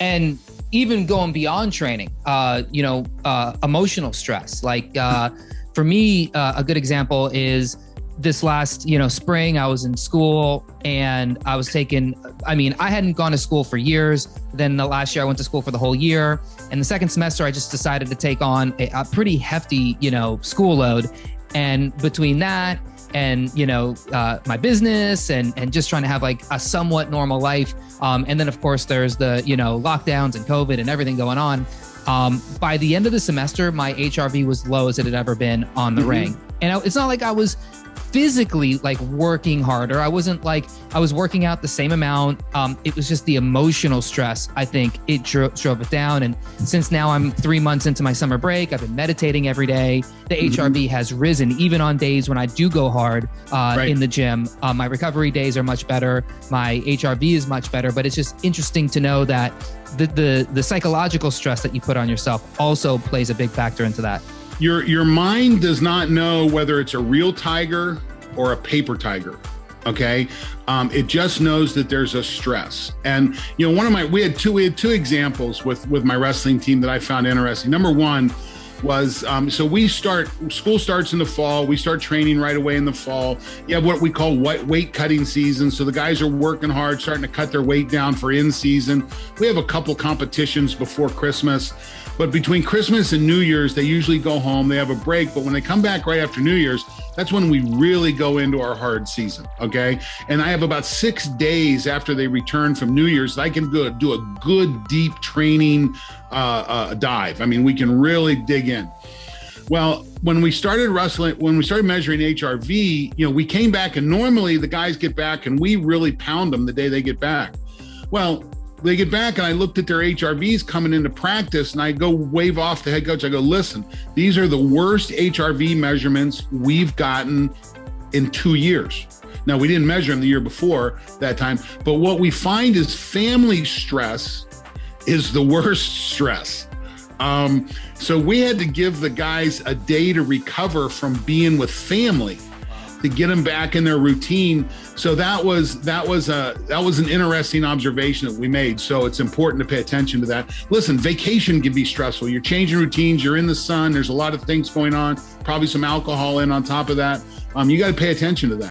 And even going beyond training, emotional stress. Like for me, a good example is this last, spring. I was in school and I was I hadn't gone to school for years. Then the last year I went to school for the whole year. And the second semester, I just decided to take on a pretty hefty, school load. And between that and, my business and just trying to have like a somewhat normal life. And then of course there's the, lockdowns and COVID and everything going on. By the end of the semester, my HRV was low as it had ever been on the ring. And it's not like I was physically like working harder. I wasn't like, I was working out the same amount. It was just the emotional stress. I think it drove it down. And since now I'm 3 months into my summer break, I've been meditating every day. The HRV has risen even on days when I do go hard in the gym. My recovery days are much better. My HRV is much better, but it's just interesting to know that the psychological stress that you put on yourself also plays a big factor into that. Your mind does not know whether it's a real tiger or a paper tiger. Okay. It just knows that there's a stress. And, we had two examples with my wrestling team that I found interesting. Number one was, school starts in the fall. We start training right away in the fall. You have what we call weight cutting season. So the guys are working hard, starting to cut their weight down for in season. We have a couple competitions before Christmas. But between Christmas and New Year's, they usually go home, they have a break. But when they come back right after New Year's, that's when we really go into our hard season, okay? And I have about 6 days after they return from New Year's, I can do a good deep training dive. I mean, we can really dig in. Well, when we started measuring HRV, we came back and normally the guys get back and we really pound them the day they get back. Well, they get back and I looked at their HRVs coming into practice and I go wave off the head coach. I go, listen, these are the worst HRV measurements we've gotten in 2 years. Now, we didn't measure them the year before that time, but what we find is family stress is the worst stress. So we had to give the guys a day to recover from being with family to get them back in their routine. So that was an interesting observation that we made. So it's important to pay attention to that. Listen, vacation can be stressful. You're changing routines. You're in the sun. There's a lot of things going on. Probably some alcohol in on top of that. You got to pay attention to that.